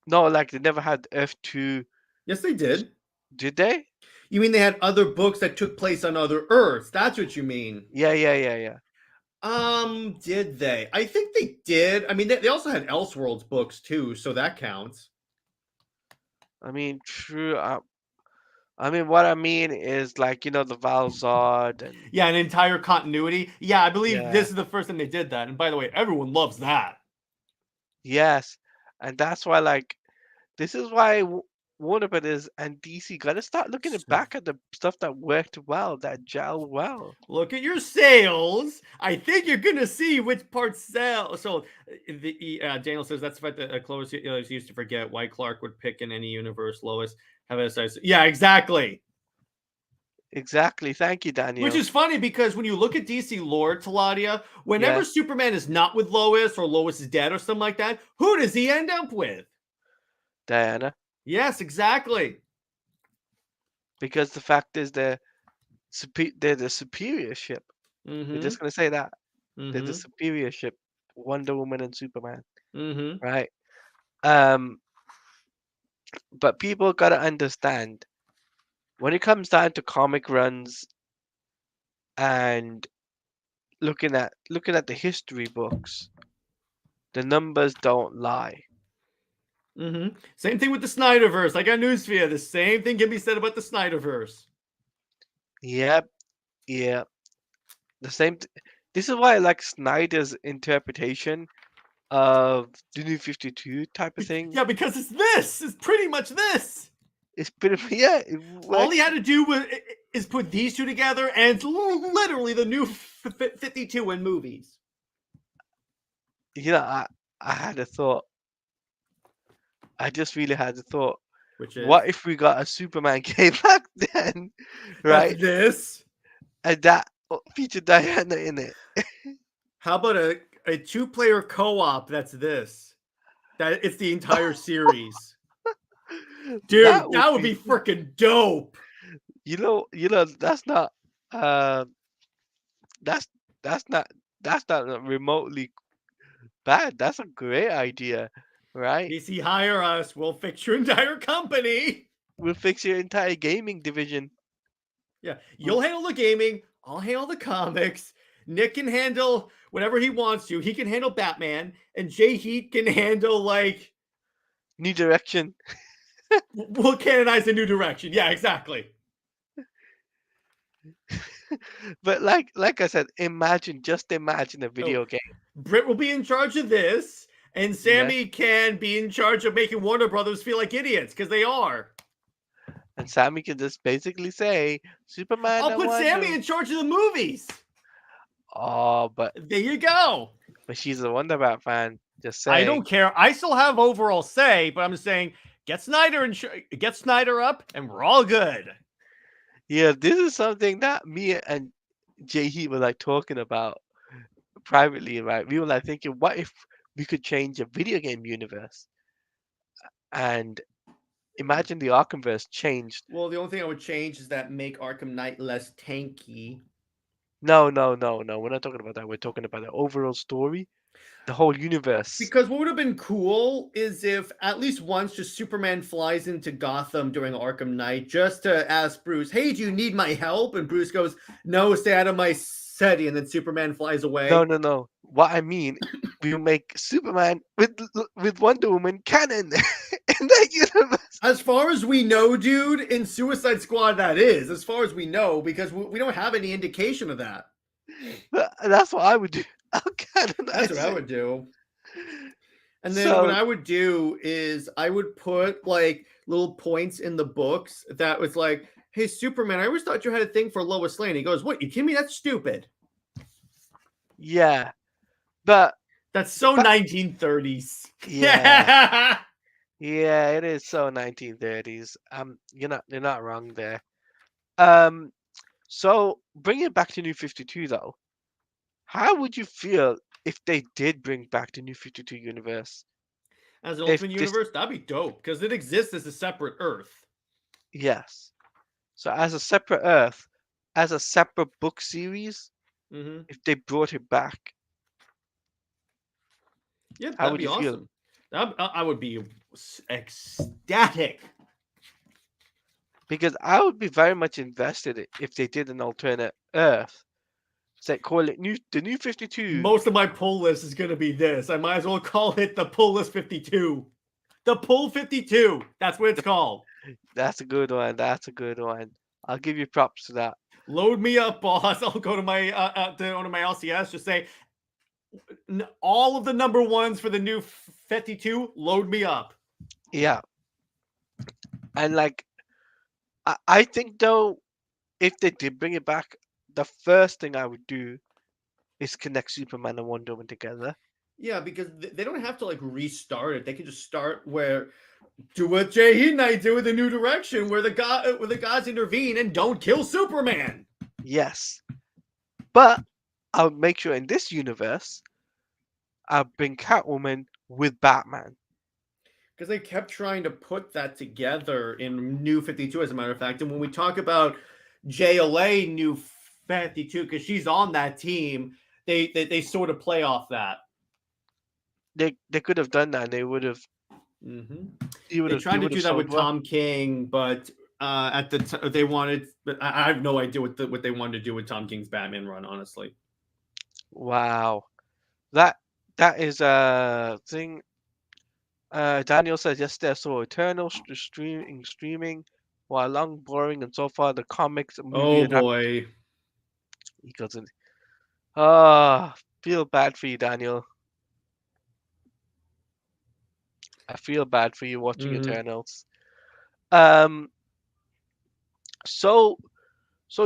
no, like they never had Earth 2. Yes, they did. Did they? You mean they had other books that took place on other Earths? That's what you mean. Yeah. Did they? I think they did. I mean, they also had Elseworlds books too, so that counts. I mean, true. I mean, what I mean is like the Valzard and Yeah, an entire continuity. Yeah, I believe yeah, this is the first time they did that. And by the way, everyone loves that. yes, and that's why like this is why Warner Brothers and DC gotta start looking back at the stuff that worked well, that gel well. Look at your sales. I think you're gonna see which parts sell. So Daniel says that's what the Clovis used to forget why Clark would pick in any universe. Lois have a size. Yeah, exactly. Exactly. Thank you, Which Daniel. is funny because when you look at DC lore, Teladia, whenever Yeah, Superman is not with Lois or Lois is dead or something like that, who does he end up with? Diana. Yes, exactly. Because the fact is they're the superior ship. We're Mm-hmm. just gonna say that. They're the Mm-hmm. superior ship, Wonder Woman and Superman, Mm-hmm. right? Um, but people gotta understand when it comes down to comic runs and looking at the history books, the numbers don't lie. Mm-hmm. Same thing with the Snyderverse. I got news for you. The same thing can be said about the Snyderverse. Yep, yeah. The same. This is why I like Snyder's interpretation of the New 52 type of thing. Yeah, because it's this. It's pretty much this. It's pretty, yeah, it All he works. had to do is put these two together, and it's literally the new 52 in movies. You know, I had a thought. I just really had a thought. Which is What if we got a Superman game back then, that's right? this. And that featured Diana in it. How about a two-player co-op? That's this. That it's the entire series, That dude. would That would be, be freaking dope. that's not, um, that's that's not that's not remotely bad. That's a great idea, right? DC, hire us. We'll fix your entire company. We'll fix your entire gaming division. Yeah, We'll, you'll handle the gaming. I'll handle the comics. Nick can handle whatever he wants to. He can handle Batman, and Jay Heat can handle like new direction. we'll canonize a new direction. Yeah, exactly. But like I said, just imagine a Oh, video game. Britt will be in charge of this, and Yes. Sammy can be in charge of making Warner Brothers feel like idiots because they are. And Sammy can just basically say, Superman I'll and put Sammy Wonder. in charge of the movies. Oh, There you go. but she's a Wonder Bat fan. Just I saying. don't care. I still have overall say, but I'm just saying get Snyder and get Snyder up, and we're all good. Yeah, this is something that me and Jay Heat were like talking about privately, right? We were like thinking, what if we could change a video game universe? And imagine the Arkhamverse changed. Well, the only thing I would change is that make Arkham Knight less tanky. No, no, no, no. We're not talking about that. We're talking about the overall story, the whole universe. Because what would have been cool is if at least once just Superman flies into Gotham during Arkham Knight just to ask Bruce, hey, do you need my help? And Bruce goes, no, stay out of my city. And then Superman flies away. No, no, no. What I mean, we will make Superman with Wonder Woman canon in that universe. As far as we know, dude, in Suicide Squad, that is. As far as we know, because we don't have any indication of that. But that's what I would do. I'll canonize That's what I it. would do. And then what So I would do is I would put like little points in the books that was like, hey, Superman, I always thought you had a thing for Lois Lane. He goes, what, you kidding me? That's stupid. yeah, but That's the so fact, 1930s. yeah, yeah, it is so 1930s. You're not wrong there. Um, so bring it back to New 52 though. How would you feel if they did bring back the New 52 universe? As an If Ultimate this, Universe, that'd be dope because it exists as a separate Earth. yes. So as a separate Earth, as a separate book series, Mm-hmm. if they brought it back, Yeah, how that'd would be you feel? awesome. I would be ecstatic. Because I would be very much invested if they did an alternate Earth. Say call it the New 52. Most of my pull list is going to be this. I might as well call it the pull list 52. The pull 52. That's what it's called. That's a good one. That's a good one. I'll give you props to that. Load me up, boss. I'll go to my to my LCS. Just say all of the number ones for the new 52. Load me up. Yeah. And like, I think though, if they did bring it back, the first thing I would do is connect Superman and Wonder Woman together. Yeah, because they don't have to like restart it. They can just start where do what Jay Heat and I do with the new direction, where the gods intervene and don't kill Superman. Yes, but I would make sure in this universe I bring Catwoman with Batman. Because they kept trying to put that together in New 52, as a matter of fact. And when we talk about JLA New 52, because she's on that team, they sort of play off that. They could have done that, and they would have. Mm-hmm. You would They have. You tried to would have do that sold with well. Tom King, but at they wanted. But I have no idea what they wanted to do with Tom King's Batman run. Honestly, Wow, that that is a thing. Daniel says yesterday I saw Eternal streaming, while long, boring, and so far the comics movie oh adaptation. boy. He doesn't. Ah, feel bad for you, Daniel. I feel bad for you watching Mm-hmm. Eternals. Um, so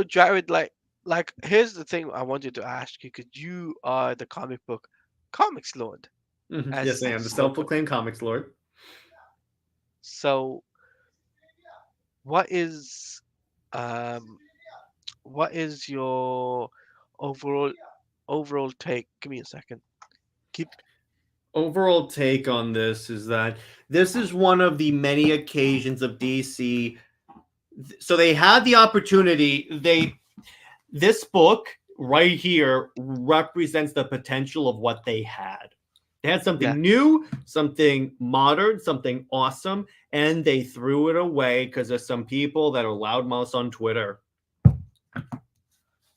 Jared, like here's the thing I wanted to ask you, because you are the comic book comics lord, Mm-hmm. as Yes, I as am the spoken. self-proclaimed comics lord. So what is um what is your overall take? Give me a second. Keep Overall take on this is that this is one of the many occasions of DC. So they had the opportunity. This book right here represents the potential of what they had. They had Yeah. something new, something modern, something awesome, and they threw it away because of some people that are loudmouths on Twitter.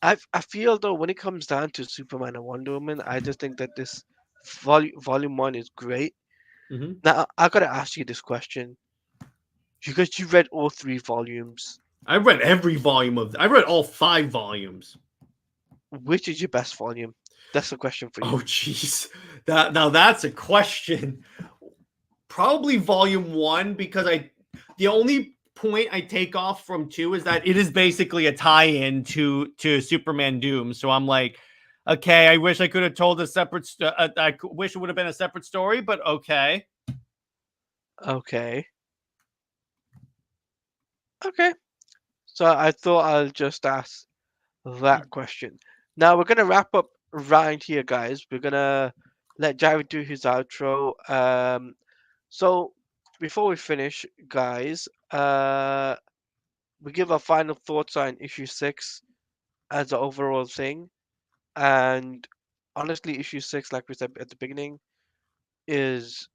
I feel though when it comes down to Superman and Wonder Woman, I just think that this volume one is great. Mm-hmm. Now I gotta ask you this question because you read all three volumes. I read every volume of. I read all 5 volumes. Which is your best volume? That's the question for you. Oh, jeez, that's a question. Probably volume 1 because I. The only point I take off from 2 is that it is basically a tie-in to Superman Doom. So I'm like, okay, I wish I could have told a separate. Wish it would have been a separate story, but okay. Okay. Okay. So I thought I'll just ask that question. Now we're gonna wrap up right here, guys. We're gonna let Jared do his outro. So before we finish, guys, we give our final thoughts on issue 6 as an overall thing. And honestly, issue 6, like we said at the beginning, is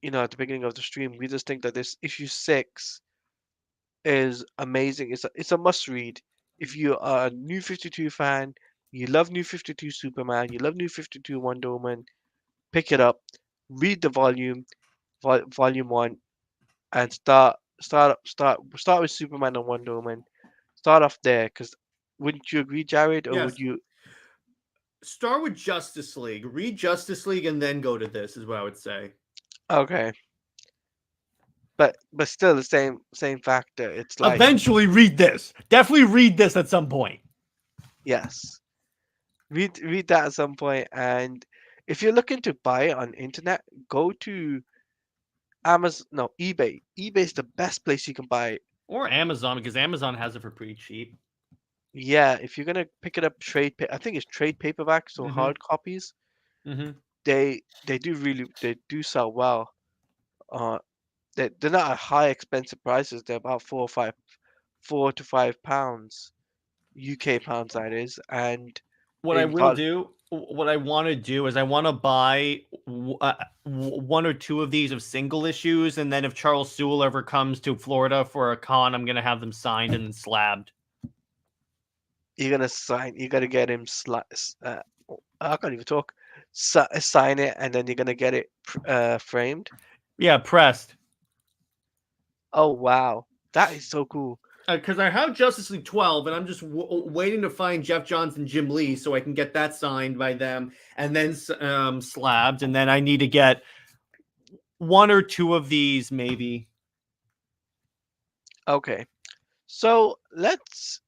at the beginning of the stream, we just think that this issue 6 is amazing. It's a must read. If you are a New 52 fan, you love New 52 Superman, you love New 52 Wonder Woman, pick it up, read the volume 1, and start with Superman and Wonder Woman. Start off there, because wouldn't you agree, Jared, or would Yes. you? Start with Justice League. Read Justice League and then go to this. Is what I would say. Okay, but still the same factor. It's like, Eventually, read this. Definitely read this at some point. yes, read that at some point, and if you're looking to buy it on internet, go to Amazon, no, eBay. eBay is the best place you can buy it. Or Amazon, because Amazon has it for pretty cheap. Yeah, if you're gonna pick it up I think it's trade paperbacks or Mm-hmm. hard copies. Mm-hmm. They do sell well. Uh, they're not at high expensive prices. They're about 4 to 5 pounds, UK pounds that is, and What I they've will got. do, what I want to do is I want to buy 1 or 2 of these of single issues, and then if Charles Sewell ever comes to Florida for a con, I'm gonna have them signed and slabbed. You're gonna sign. You gotta get him. I can't even talk. Sign it, and then you're gonna get it framed. Yeah, pressed. Oh wow, that is so cool. Because I have Justice League 12, and I'm just waiting to find Jeff Johns and Jim Lee so I can get that signed by them, and then slabbed, and then I need to get 1 or 2 of these, maybe. Okay. So let's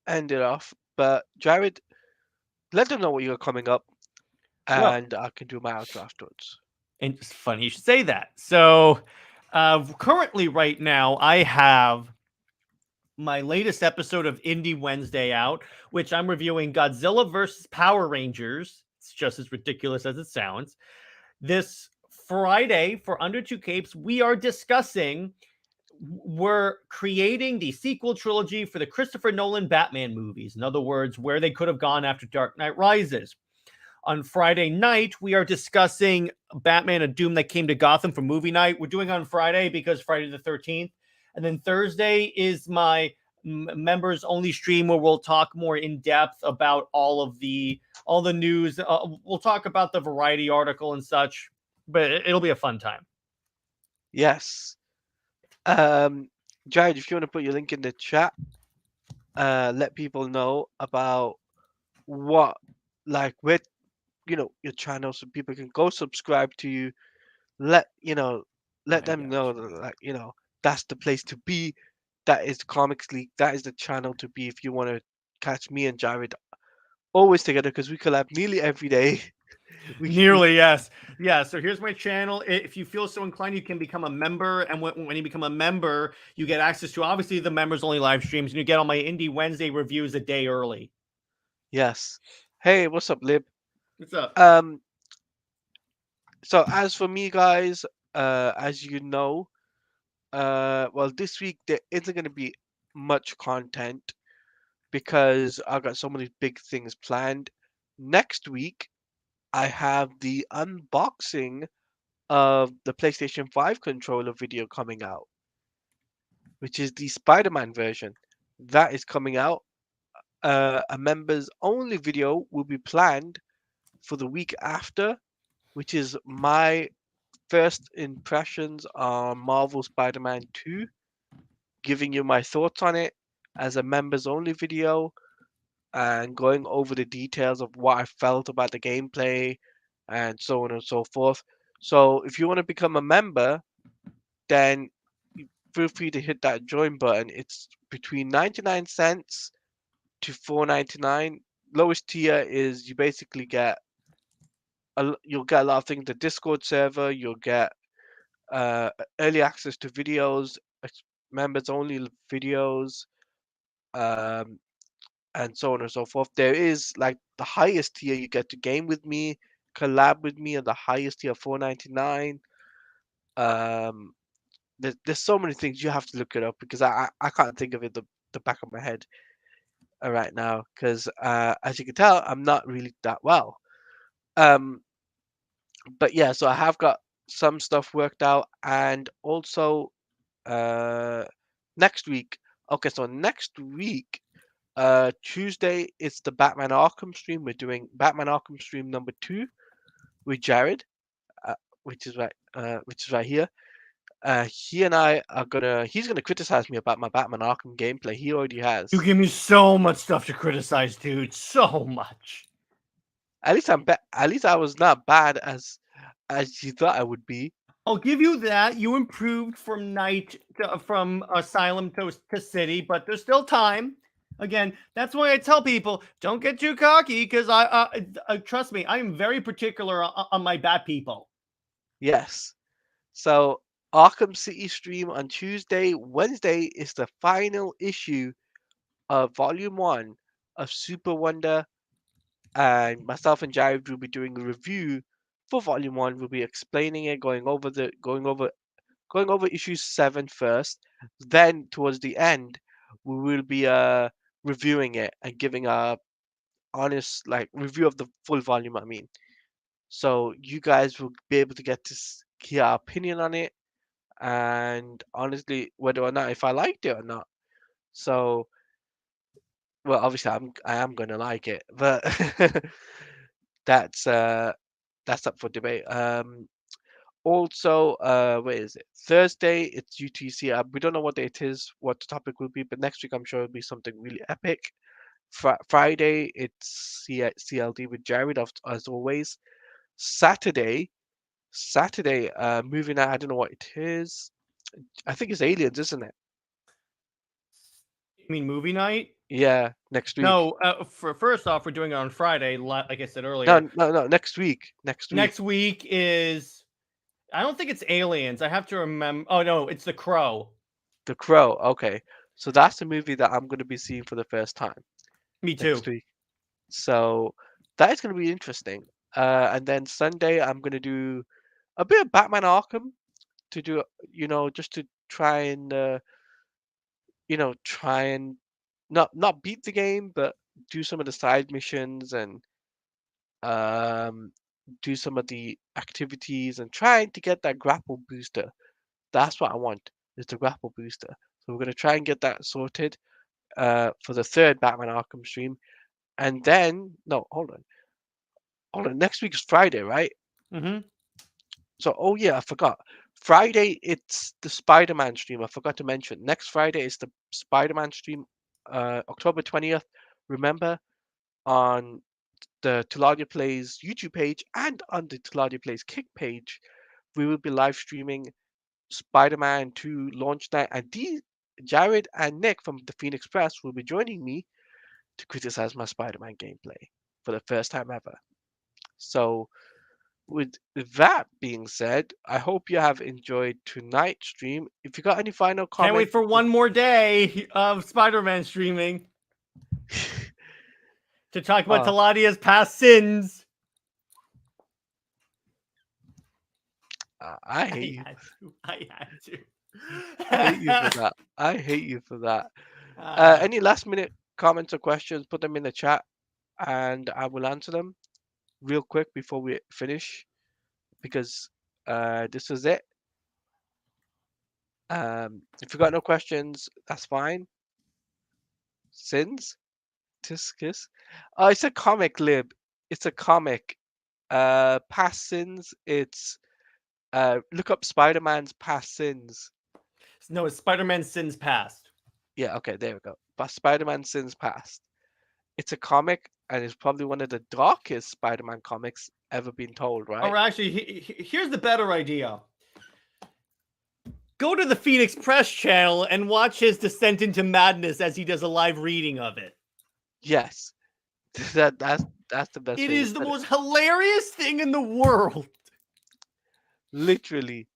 end it off. But Jared, let them know what you got coming up, Well, and I can do my outro afterwards. and it's funny you should say that. So, currently, right now, I have my latest episode of Indie Wednesday out, which I'm reviewing Godzilla versus Power Rangers. It's just as ridiculous as it sounds. This Friday, for Under Two Capes, we are discussing we're creating the sequel trilogy for the Christopher Nolan Batman movies. In other words, where they could have gone after Dark Knight Rises. On Friday night, we are discussing Batman: A Doom That Came to Gotham for movie night. We're doing on Friday because Friday the 13th. And then Thursday is my members only stream where we'll talk more in depth about all the news. We'll talk about the Variety article and such, but it'll be a fun time. Yes. Um, Jared, if you want to put your link in the chat, let people know about what, like, where, your channel so people can go subscribe to you. Let, Oh let my them gosh. know that, like, that's the place to be. That is the Comics League. That is the channel to be if you want to catch me and Jared always together because we collab nearly every day. We Nearly, yes. Yeah, so here's my channel. If you feel so inclined, you can become a member. And when you become a member, you get access to obviously the members only live streams, and you get all my Indie Wednesday reviews a day early. Yes. Hey, what's up, Lib? What's up? Um, so as for me, guys, as you know, well, this week there isn't going to be much content because I got so many big things planned. Next week, I have the unboxing of the PlayStation 5 controller video coming out, which is the Spider-Man version. That is coming out. A members only video will be planned for the week after, which is my first impressions on Marvel Spider-Man 2, giving you my thoughts on it as a members only video and going over the details of what I felt about the gameplay and so on and so forth. So if you want to become a member, then feel free to hit that join button. It's between 99 cents to 4.99. Lowest tier is you basically get you'll get a lot of things. The Discord server, you'll get uh, early access to videos, members only videos, um, and so on and so forth. There is like the highest tier you get to game with me, collab with me, and the highest tier 4.99. Um, there's so many things you have to look it up because I can't think of it the back of my head right now because as you can tell I'm not really that well. Um, but yeah, so I have got some stuff worked out, and also uh, next week. Okay, so next week, Tuesday is the Batman Arkham stream. We're doing Batman Arkham stream number 2 with Jared, uh, which is right here. He and I are gonna. He's gonna criticize me about my Batman Arkham gameplay. He already You has. give me so much stuff to criticize, dude. So much. At least I was not bad as you thought I would be. I'll give you that. You improved from from Asylum to City, but there's still time. Again, that's why I tell people don't get too cocky because trust me, I am very particular on my bad people. Yes. So Arkham City stream on Tuesday. Wednesday is the final issue of Volume One of Super Wonder, and myself and Jared will be doing a review for Volume One. We'll be explaining it, going over issues 7 first. Then towards the end, we will be reviewing it and giving a honest like review of the full volume. I mean, so you guys will be able to get to hear our opinion on it and honestly whether or not if I liked it or not. So well, obviously I am gonna like it, but that's uh that's up for debate. Also, where is it? Thursday, it's UTC. We don't know what day it is, what the topic will be, but next week I'm sure it'll be something really epic. Friday, it's CLD with Jared, as always. Saturday, movie night. I don't know what it is. I think it's Aliens, isn't it? mean movie night? Yeah, next week. No, for first off, we're doing it on Friday, like I said No, earlier. no, no, next week. Next week. Next week is I don't think it's Aliens. I have to remember. Oh no, it's The Crow. The Crow. Okay. So that's the movie that I'm going to be seeing for the first time Me next too. week. So that is going to be interesting. And then Sunday, I'm going to do a bit of Batman Arkham to do, just to try and, try and not beat the game, but do some of the side missions and um, do some of the activities and trying to get that grapple booster. That's what I want, is the grapple booster. So we're gonna try and get that sorted for the third Batman Arkham stream. And then no, hold on. Hold on. Next week is Friday, right? Mm-hmm. So oh yeah, I forgot. Friday it's the Spider-Man stream. I forgot to mention. Next Friday is the Spider-Man stream, October 20th. Remember, on the Teladia Plays YouTube page and on the Teladia Plays Kick page, we will be live streaming Spider-Man 2 launch night, and Jared and Nick from the Phoenix Press will be joining me to criticize my Spider-Man gameplay for the first time ever. So, with that being said, I hope you have enjoyed tonight's stream. If you got any final Can't wait comments, for one more day of Spider-Man streaming to talk about uh, Teladia's past sins. I I hate you. had to. I had to. I hate you for that. I hate you for that. uh, Any last minute comments or questions, put them in the chat and I will answer them real quick before we finish because this is it. If you got no questions, that's fine. Sins? Tiscus? Oh, it's a comic, Lib. It's a comic. Past sins, it's look up Spider-Man's past sins. no, it's Spider-Man sins past. Yeah, okay, there we go. But Spider-Man sins past. It's a comic and it's probably one of the darkest Spider-Man comics ever been told, Or right? actually, here's the better idea. Go to the Phoenix Press channel and watch his descent into madness as he does a live reading of it. Yes. That's the best It way to is the put it. most hilarious thing in the world. Literally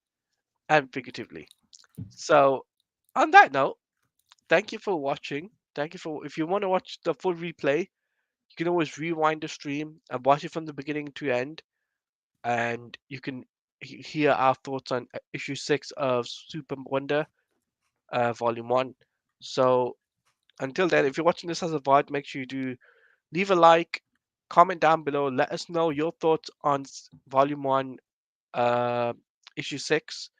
and figuratively. So, on that note, thank you for watching. Thank you for if you want to watch the full replay, you can always rewind the stream and watch it from the beginning to end, and you can hear our thoughts on issue 6 of Super Wonder, Volume 1. So, until then, if you're watching this as a VOD, make sure you do leave a like, comment down below, let us know your thoughts on Volume 1, uh, Issue 6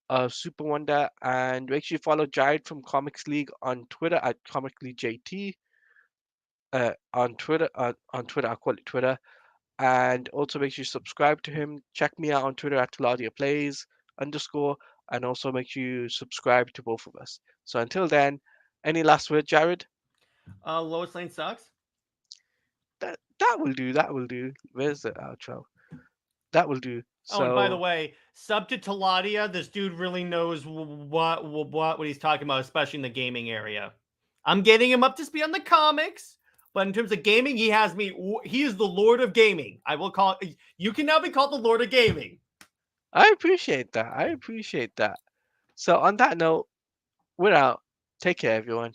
of Super Wonder, and make sure you follow Jared from Comics League on Twitter at Comic League JT. On Twitter, I'll call it Twitter, and also make sure you subscribe to him. Check me out on Twitter at TeladiaPlays _ and also make sure you subscribe to both of us. So until then, any last word, Jared? Lois Lane sucks. That will do. That will do. Where's the outro? That will do. Oh, and by the So way, sub to Teladia. This dude really knows what he's talking about, especially in the gaming area. I'm getting him up to speed on the comics, but in terms of gaming, he has me. He is the Lord of Gaming. I will call. You can now be called the Lord of Gaming. I appreciate that. I appreciate that. So on that note, we're out. Take care, everyone.